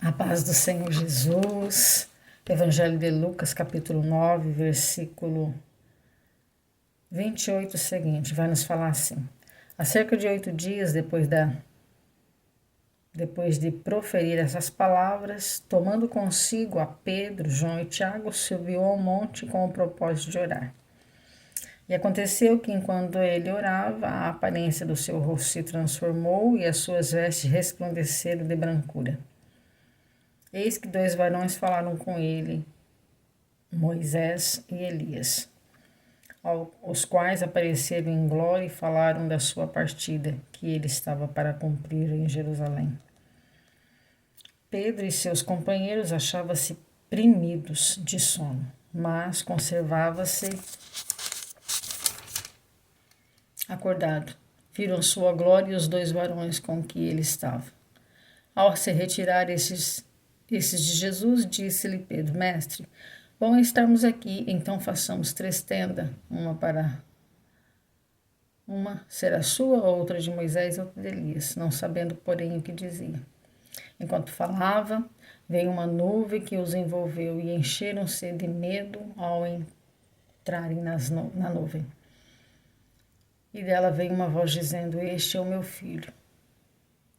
A paz do Senhor Jesus. Evangelho de Lucas, capítulo 9, versículo 28 seguinte, vai nos falar assim. Há cerca de 8 dias depois de proferir essas palavras, tomando consigo a Pedro, João e Tiago, subiu ao monte com o propósito de orar. E aconteceu que, enquanto ele orava, a aparência do seu rosto se transformou e as suas vestes resplandeceram de brancura. Eis que 2 varões falaram com ele, Moisés e Elias, os quais apareceram em glória e falaram da sua partida, que ele estava para cumprir em Jerusalém. Pedro e seus companheiros achavam-se primidos de sono, mas conservava-se acordado. Viram sua glória e os 2 varões com que ele estava. Ao se retirar esses de Jesus, disse-lhe Pedro, Mestre, bom estarmos aqui, então façamos 3 tendas, uma será sua, outra de Moisés e outra de Elias, não sabendo, porém, o que dizia. Enquanto falava, veio uma nuvem que os envolveu e encheram-se de medo ao entrarem na nuvem. E dela veio uma voz dizendo, este é o meu filho,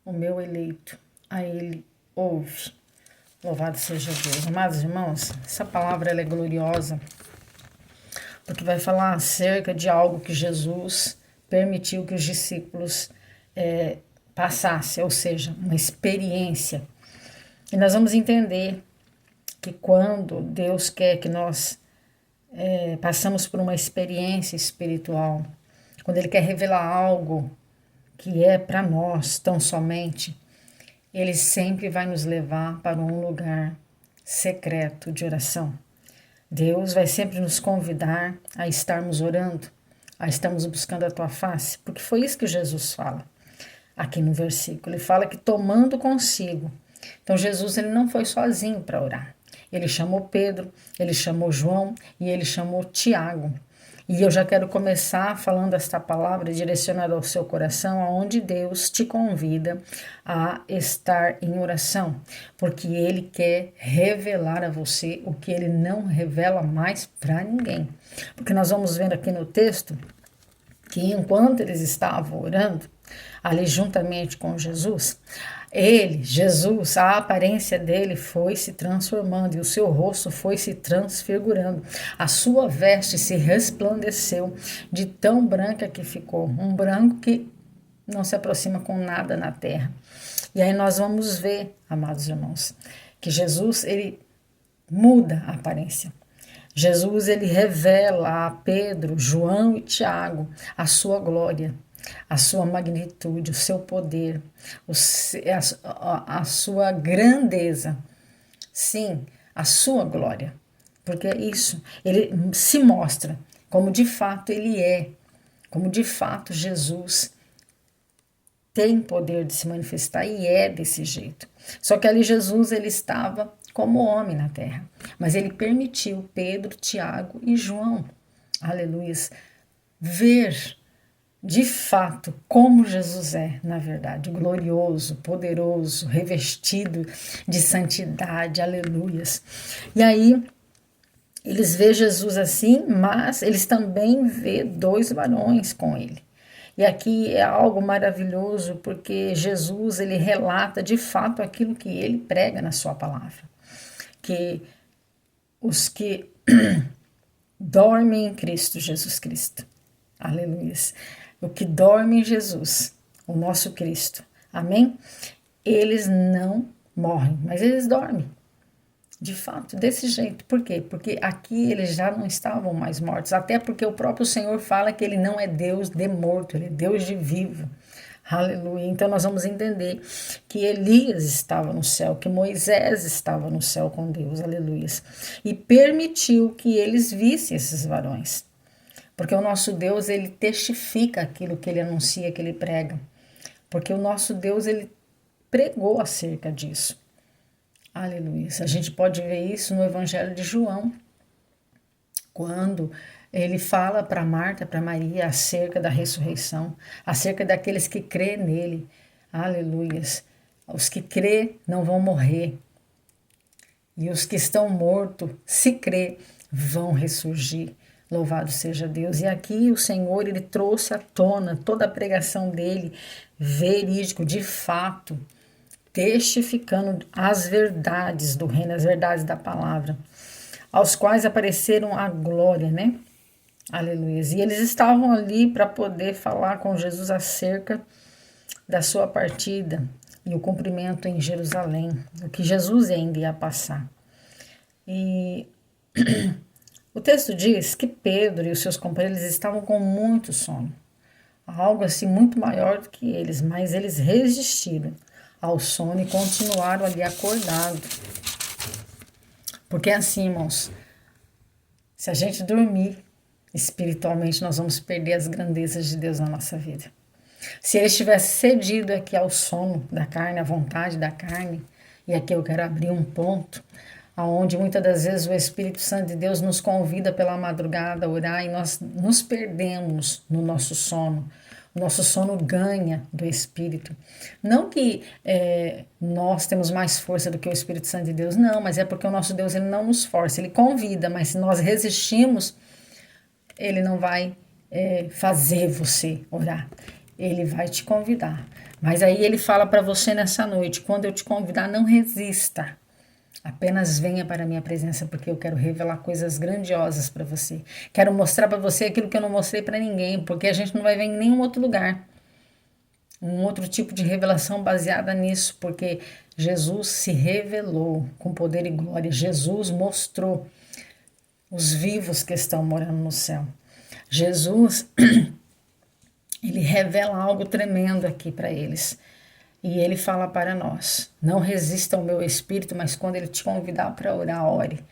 o meu eleito, a ele ouve. Louvado seja Deus. Amados irmãos, essa palavra ela é gloriosa, porque vai falar acerca de algo que Jesus permitiu que os discípulos passassem, ou seja, uma experiência. E nós vamos entender que quando Deus quer que nós passamos por uma experiência espiritual, quando Ele quer revelar algo que é para nós tão somente, Ele sempre vai nos levar para um lugar secreto de oração. Deus vai sempre nos convidar a estarmos orando, a estarmos buscando a tua face, porque foi isso que Jesus fala aqui no versículo. Ele fala que tomando consigo. Então Jesus ele não foi sozinho para orar. Ele chamou Pedro, ele chamou João e ele chamou Tiago. E eu já quero começar falando esta palavra direcionada ao seu coração, aonde Deus te convida a estar em oração, porque Ele quer revelar a você o que Ele não revela mais para ninguém. Porque nós vamos ver aqui no texto que enquanto eles estavam orando, ali juntamente com Jesus, Jesus, a aparência dele foi se transformando e o seu rosto foi se transfigurando. A sua veste se resplandeceu de tão branca que ficou, um branco que não se aproxima com nada na terra. E aí nós vamos ver, amados irmãos, que Jesus, ele muda a aparência. Jesus, ele revela a Pedro, João e Tiago a sua glória, a sua magnitude, o seu poder, a sua grandeza. Sim, a sua glória. Porque é isso, ele se mostra como de fato ele é, como de fato Jesus tem poder de se manifestar e é desse jeito. Só que ali Jesus ele estava como homem na terra, mas ele permitiu Pedro, Tiago e João, aleluia, ver de fato como Jesus é, na verdade, glorioso, poderoso, revestido de santidade, aleluias. E aí eles vê Jesus assim, mas eles também vê 2 varões com ele. E aqui é algo maravilhoso, porque Jesus ele relata de fato aquilo que ele prega na sua palavra. Que os que dormem em Cristo, Jesus Cristo, aleluia, o que dorme em Jesus, o nosso Cristo, amém? Eles não morrem, mas eles dormem, de fato, desse jeito. Por quê? Porque aqui eles já não estavam mais mortos, até porque o próprio Senhor fala que ele não é Deus de morto, ele é Deus de vivo. Aleluia. Então nós vamos entender que Elias estava no céu, que Moisés estava no céu com Deus, aleluia. E permitiu que eles vissem esses varões. Porque o nosso Deus, ele testifica aquilo que ele anuncia, que ele prega. Porque o nosso Deus, ele pregou acerca disso. Aleluia. A gente pode ver isso no Evangelho de João, quando ele fala para Marta, para Maria, acerca da ressurreição, acerca daqueles que crê nele. Aleluias. Os que crê não vão morrer, E os que estão mortos, se crê, vão ressurgir. Louvado seja Deus. E aqui o Senhor, ele trouxe à tona toda a pregação dele, verídico, de fato, testificando as verdades do reino, as verdades da palavra, aos quais apareceram a glória, né? Aleluia. E eles estavam ali para poder falar com Jesus acerca da sua partida e o cumprimento em Jerusalém, o que Jesus ainda ia passar. E o texto diz que Pedro e os seus companheiros estavam com muito sono, algo assim muito maior do que eles, mas eles resistiram ao sono e continuaram ali acordados. Porque assim, irmãos, se a gente dormir espiritualmente, nós vamos perder as grandezas de Deus na nossa vida. Se ele estivesse cedido aqui ao sono da carne, à vontade da carne, e aqui eu quero abrir um ponto, onde muitas das vezes o Espírito Santo de Deus nos convida pela madrugada a orar e nós nos perdemos no nosso sono. O nosso sono ganha do Espírito. Não que nós temos mais força do que o Espírito Santo de Deus, não, mas é porque o nosso Deus ele não nos força, ele convida, mas se nós resistimos, ele não vai fazer você orar. Ele vai te convidar. Mas aí ele fala para você nessa noite, quando eu te convidar, não resista. Apenas venha para a minha presença, porque eu quero revelar coisas grandiosas para você. Quero mostrar para você aquilo que eu não mostrei para ninguém, porque a gente não vai ver em nenhum outro lugar. Um outro tipo de revelação baseada nisso, porque Jesus se revelou com poder e glória. Jesus mostrou os vivos que estão morando no céu. Jesus, ele revela algo tremendo aqui para eles. E ele fala para nós, não resista ao meu espírito, mas quando ele te convidar para orar, ore,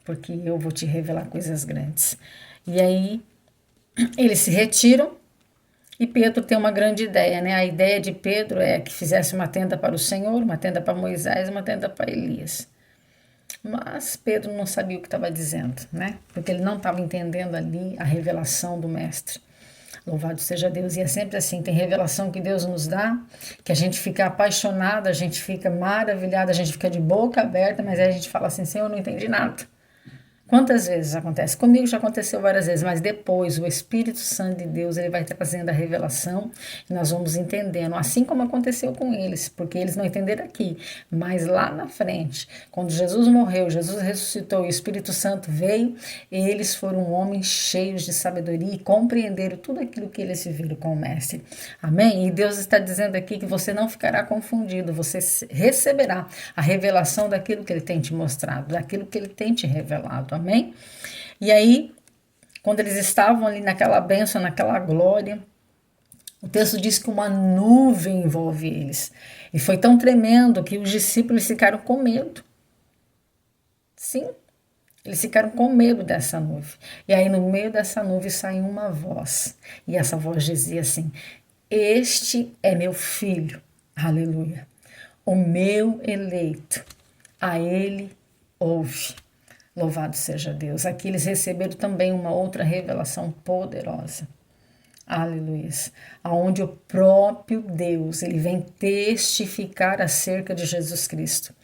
porque eu vou te revelar coisas grandes. E aí, eles se retiram e Pedro tem uma grande ideia, né? A ideia de Pedro é que fizesse uma tenda para o Senhor, uma tenda para Moisés, uma tenda para Elias. Mas Pedro não sabia o que estava dizendo, né? Porque ele não estava entendendo ali a revelação do mestre. Louvado seja Deus. E é sempre assim, tem revelação que Deus nos dá, que a gente fica apaixonado, a gente fica maravilhado, a gente fica de boca aberta, mas aí a gente fala assim, Senhor, eu não entendi nada. Quantas vezes acontece? Comigo já aconteceu várias vezes, mas depois o Espírito Santo de Deus, ele vai trazendo a revelação e nós vamos entendendo, assim como aconteceu com eles, porque eles não entenderam aqui, mas lá na frente, quando Jesus morreu, Jesus ressuscitou e o Espírito Santo veio, eles foram homens cheios de sabedoria e compreenderam tudo aquilo que eles viram com o Mestre. Amém? E Deus está dizendo aqui que você não ficará confundido, você receberá a revelação daquilo que ele tem te mostrado, daquilo que ele tem te revelado. Amém? E aí, quando eles estavam ali naquela bênção, naquela glória, o texto diz que uma nuvem envolve eles. E foi tão tremendo que os discípulos ficaram com medo. Sim, eles ficaram com medo dessa nuvem. E aí, no meio dessa nuvem, saiu uma voz. E essa voz dizia assim: Este é meu filho, aleluia, o meu eleito, a ele ouve. Louvado seja Deus. Aqui eles receberam também uma outra revelação poderosa. Aleluia. Aonde o próprio Deus, ele vem testificar acerca de Jesus Cristo.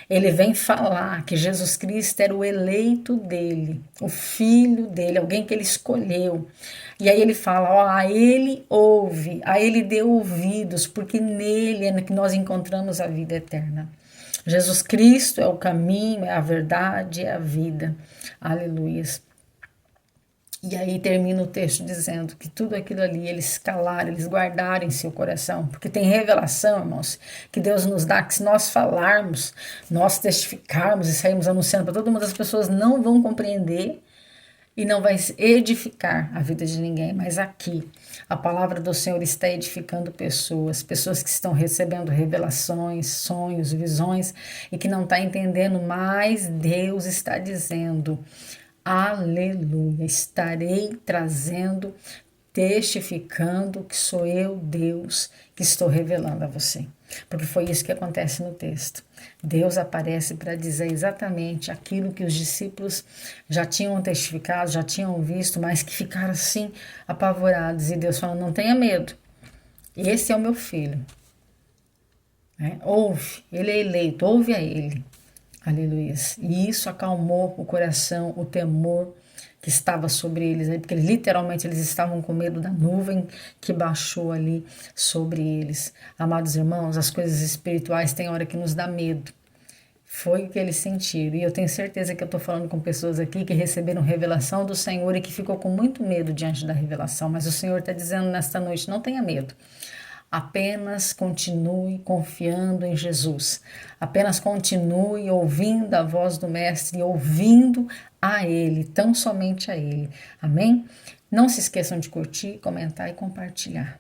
Ele vem falar que Jesus Cristo era o eleito dele, o filho dele, alguém que ele escolheu. E aí ele fala, ó, a ele ouve, a ele deu ouvidos, porque nele é que nós encontramos a vida eterna. Jesus Cristo é o caminho, é a verdade, é a vida. Aleluia. E aí termina o texto dizendo que tudo aquilo ali eles calaram, eles guardaram em seu coração. Porque tem revelação, irmãos, que Deus nos dá, que se nós falarmos, nós testificarmos e sairmos anunciando para todo mundo, as pessoas não vão compreender e não vai edificar a vida de ninguém. Mas aqui, a palavra do Senhor está edificando pessoas, pessoas que estão recebendo revelações, sonhos, visões e que não estão entendendo, mas Deus está dizendo, aleluia, estarei trazendo, testificando que sou eu, Deus, que estou revelando a você. Porque foi isso que acontece no texto. Deus aparece para dizer exatamente aquilo que os discípulos já tinham testificado, já tinham visto, mas que ficaram assim apavorados. E Deus falou, não tenha medo, esse é o meu filho. Ouve, ele é eleito, ouve a ele. Aleluia. E isso acalmou o coração, o temor que estava sobre eles, porque literalmente eles estavam com medo da nuvem que baixou ali sobre eles. Amados irmãos, as coisas espirituais têm hora que nos dá medo. Foi o que eles sentiram. E eu tenho certeza que eu estou falando com pessoas aqui que receberam revelação do Senhor e que ficou com muito medo diante da revelação. Mas o Senhor está dizendo nesta noite: não tenha medo. Apenas continue confiando em Jesus. Apenas continue ouvindo a voz do Mestre, ouvindo a Ele, tão somente a Ele. Amém? Não se esqueçam de curtir, comentar e compartilhar.